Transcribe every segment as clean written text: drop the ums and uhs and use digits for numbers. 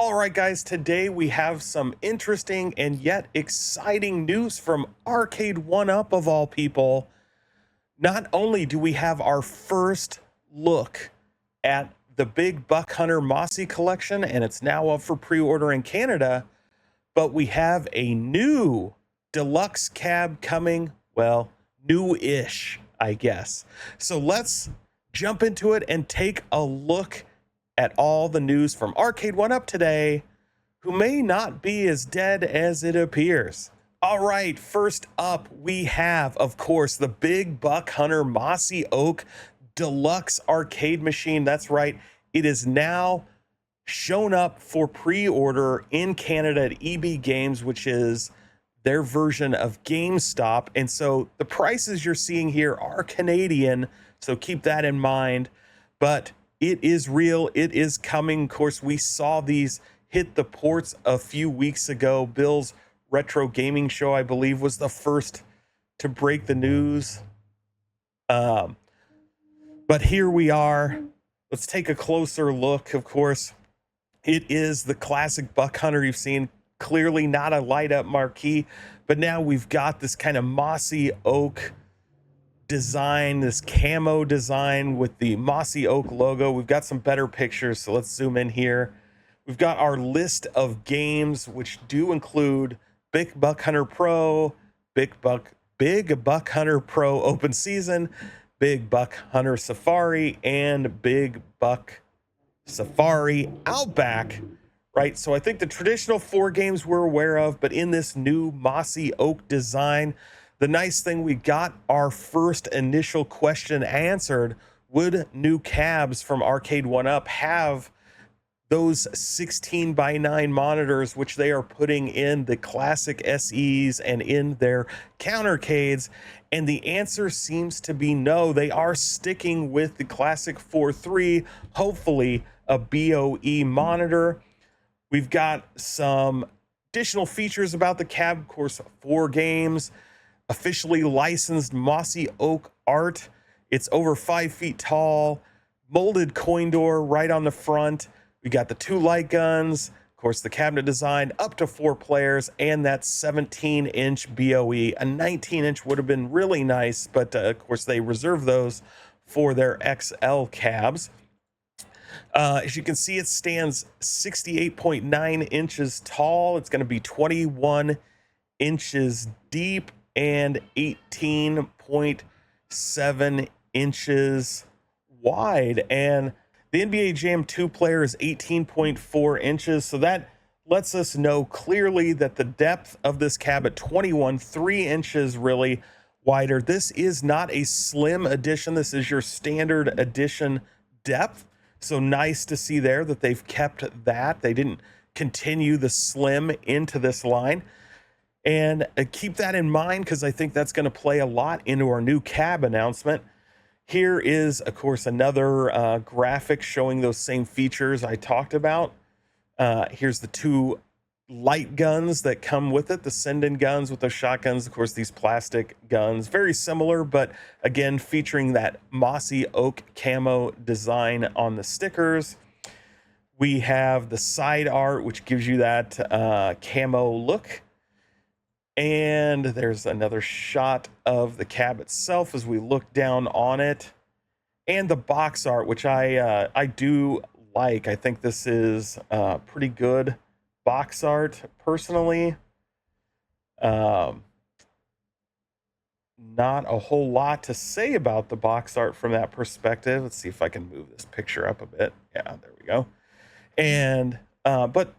All right, guys, today we have some interesting and yet exciting news from Arcade 1-Up of all people. Not only do we have our first look at the big Buck Hunter Mossy collection, and it's now up for pre-order in Canada, but we have a new deluxe cab coming, well, new-ish, I guess. So let's jump into it and take a look at all the news from Arcade 1-Up today, who may not be as dead as it appears. All right, first up, we have, of course, the big Buck Hunter Mossy Oak Deluxe arcade machine. That's right, it is now shown up for pre-order in Canada at EB Games, which is their version of GameStop. And so the prices you're seeing here are Canadian, so keep that in mind. But it is real. It is coming. Of course, we saw these hit the ports a few weeks ago. Bill's Retro Gaming Show, I believe, was the first to break the news. But here we are. Let's take a closer look. Of course, it is the classic Buck Hunter you've seen. Clearly not a light up marquee, but now we've got this kind of mossy oak design, this camo design with the Mossy Oak logo. We've got some better pictures, so let's zoom in here. We've got our list of games, which do include Big Buck Hunter Pro, Big Buck Hunter Pro Open Season, Big Buck Hunter Safari, and Big Buck Safari Outback, right? So I think the traditional 4 games we're aware of, but in this new Mossy Oak design, the nice thing, we got our first initial question answered. Would new cabs from Arcade 1-Up have those 16:9 monitors, which they are putting in the classic SEs and in their countercades? And the answer seems to be no. They are sticking with the classic 4.3, hopefully a BOE monitor. We've got some additional features about the cab, of course, 4 games. Officially licensed Mossy Oak art. It's over 5 feet tall, molded coin door right on the front. We got the 2 light guns, of course, the cabinet design, up to 4 players, and that 17-inch BOE. A 19-inch would have been really nice, but of course, they reserve those for their XL cabs. As you can see, it stands 68.9 inches tall. It's going to be 21 inches deep and 18.7 inches wide. And the NBA Jam 2 player is 18.4 inches. So that lets us know clearly that the depth of this cab at 21, 3 inches really wider. This is not a slim edition. This is your standard edition depth. So nice to see there that they've kept that. They didn't continue the slim into this line. And keep that in mind, because I think that's going to play a lot into our new cab announcement. Here is, of course, another graphic showing those same features I talked about. Here's the 2 light guns that come with it, the send-in guns with those shotguns. Of course, these plastic guns, very similar, but again, featuring that Mossy Oak camo design on the stickers. We have the side art, which gives you that camo look. And there's another shot of the cab itself as we look down on it. And the box art, which I do like. I think this is pretty good box art, personally. Not a whole lot to say about the box art from that perspective. Let's see if I can move this picture up a bit. Yeah, there we go. And, but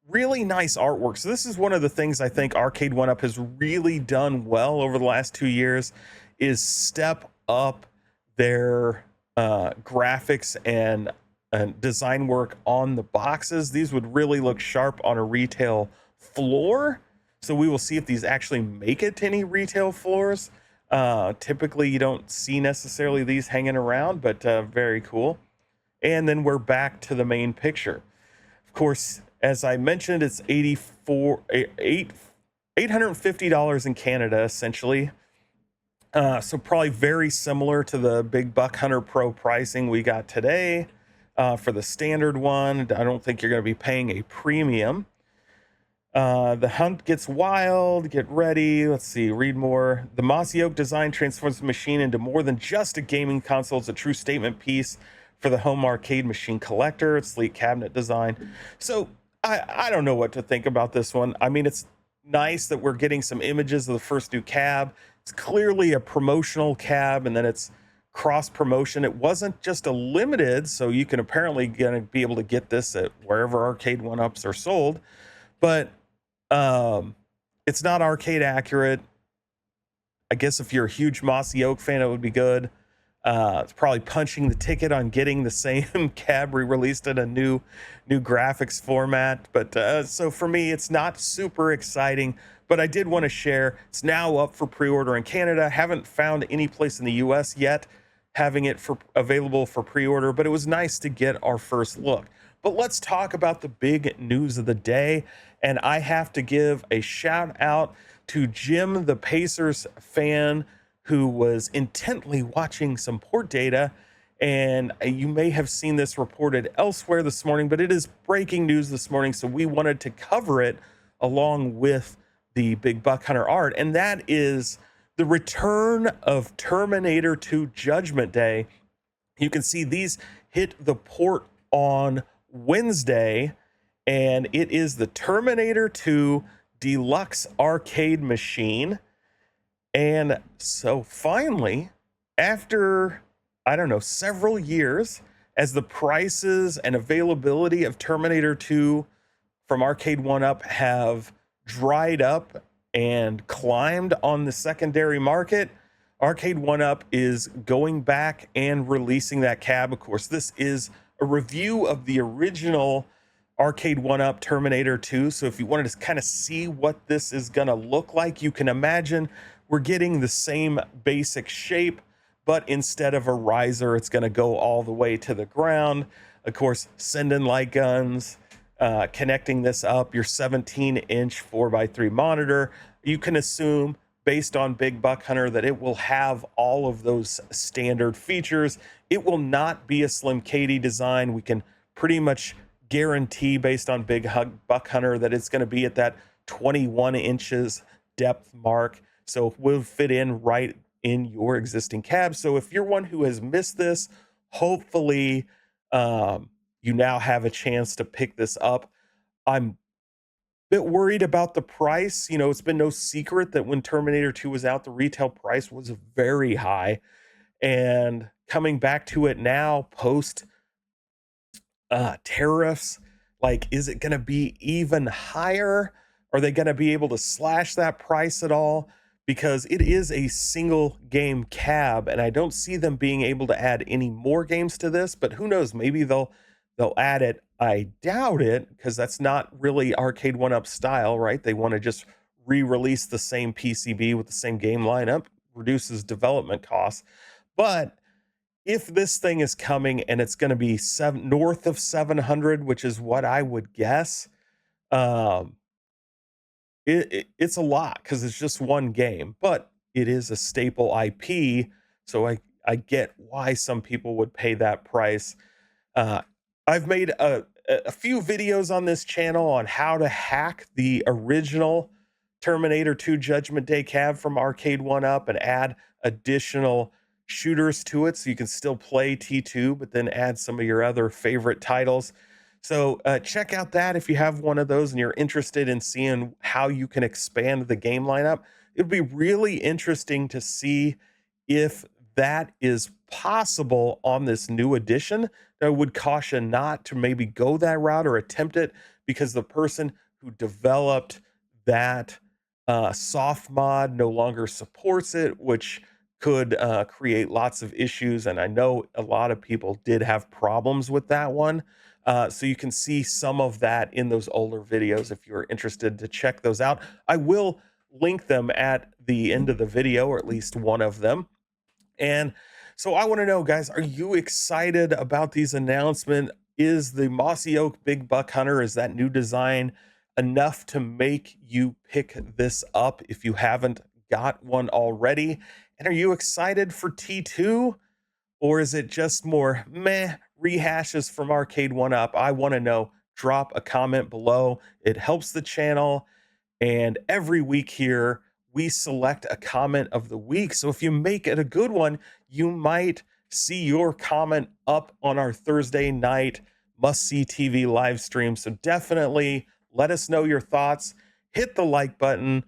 really nice artwork. So this is one of the things I think Arcade 1-Up has really done well over the last 2 years, is step up their graphics and design work on the boxes. These would really look sharp on a retail floor. So we will see if these actually make it to any retail floors. Typically you don't see necessarily these hanging around, but very cool. And then we're back to the main picture. Of course, as I mentioned, it's $850 in Canada, essentially. So probably very similar to the big Buck Hunter Pro pricing we got today. for the standard one. I don't think you're going to be paying a premium. The hunt gets wild. Get ready. Let's see. Read more. The Mossy Oak design transforms the machine into more than just a gaming console. It's a true statement piece for the home arcade machine collector. It's sleek cabinet design. So I don't know what to think about this one. I mean, it's nice that we're getting some images of the first new cab. It's clearly a promotional cab, and then it's cross promotion. It wasn't just a limited, so you can apparently gonna be able to get this at wherever arcade one-ups are sold. But it's not arcade accurate. I guess if you're a huge Mossy Oak fan, it would be good. It's probably punching the ticket on getting the same cab re-released in a new graphics format. But so for me, it's not super exciting. But I did want to share. It's now up for pre-order in Canada. Haven't found any place in the U.S. yet having it for available for pre-order. But it was nice to get our first look. But let's talk about the big news of the day. And I have to give a shout out to Jim, the Pacers fan, who was intently watching some port data. And you may have seen this reported elsewhere this morning, but it is breaking news this morning. So we wanted to cover it along with the big Buck Hunter art. And that is the return of Terminator 2 Judgment Day. You can see these hit the port on Wednesday, and it is the Terminator 2 Deluxe arcade machine. And so finally, after, I don't know, several years, as the prices and availability of Terminator 2 from Arcade 1-Up have dried up and climbed on the secondary market, Arcade 1-Up is going back and releasing that cab. Of course, this is a review of the original Arcade 1-Up Terminator 2. So if you wanted to kind of see what this is going to look like, you can imagine we're getting the same basic shape, but instead of a riser, it's going to go all the way to the ground. Of course, sending light guns, connecting this up, your 17-inch 4x3 monitor. You can assume, based on Big Buck Hunter, that it will have all of those standard features. It will not be a Slim Katie design. We can pretty much guarantee, based on Buck Hunter, that it's going to be at that 21 inches depth mark. So it will fit in right in your existing cab. So if you're one who has missed this, hopefully you now have a chance to pick this up. I'm a bit worried about the price. You know, it's been no secret that when Terminator 2 was out, the retail price was very high. And coming back to it now, post tariffs, like, is it going to be even higher? Are they going to be able to slash that price at all? Because it is a single game cab, and I don't see them being able to add any more games to this, but who knows, maybe they'll add it. I doubt it, because that's not really Arcade 1-Up style, right? They want to just re-release the same PCB with the same game lineup, reduces development costs. But if this thing is coming and it's going to be north of 700, which is what I would guess, it's a lot, because it's just one game, but it is a staple IP. So I get why some people would pay that price. I've made a few videos on this channel on how to hack the original Terminator 2 Judgment Day cab from Arcade 1-Up and add additional shooters to it, so you can still play T2, but then add some of your other favorite titles. So check out that if you have one of those and you're interested in seeing how you can expand the game lineup. It would be really interesting to see if that is possible on this new edition. I would caution not to maybe go that route or attempt it, because the person who developed that soft mod no longer supports it, which could create lots of issues. And I know a lot of people did have problems with that one. So you can see some of that in those older videos if you're interested to check those out. I will link them at the end of the video, or at least one of them. And so I want to know, guys, are you excited about these announcements? Is the Mossy Oak Big Buck Hunter, is that new design enough to make you pick this up if you haven't got one already? And are you excited for T2? Or is it just more meh rehashes from Arcade One Up, I want to know. Drop a comment below. It helps the channel. And every week here, we select a comment of the week. So if you make it a good one, you might see your comment up on our Thursday night must see TV live stream. So definitely let us know your thoughts. Hit the like button.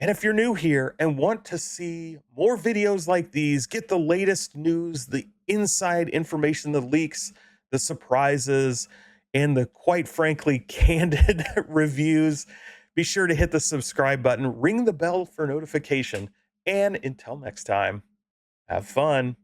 And if you're new here and want to see more videos like these, get the latest news, the inside information, the leaks, the surprises, and the quite frankly candid reviews, be sure to hit the subscribe button, ring the bell for notification, and until next time, have fun.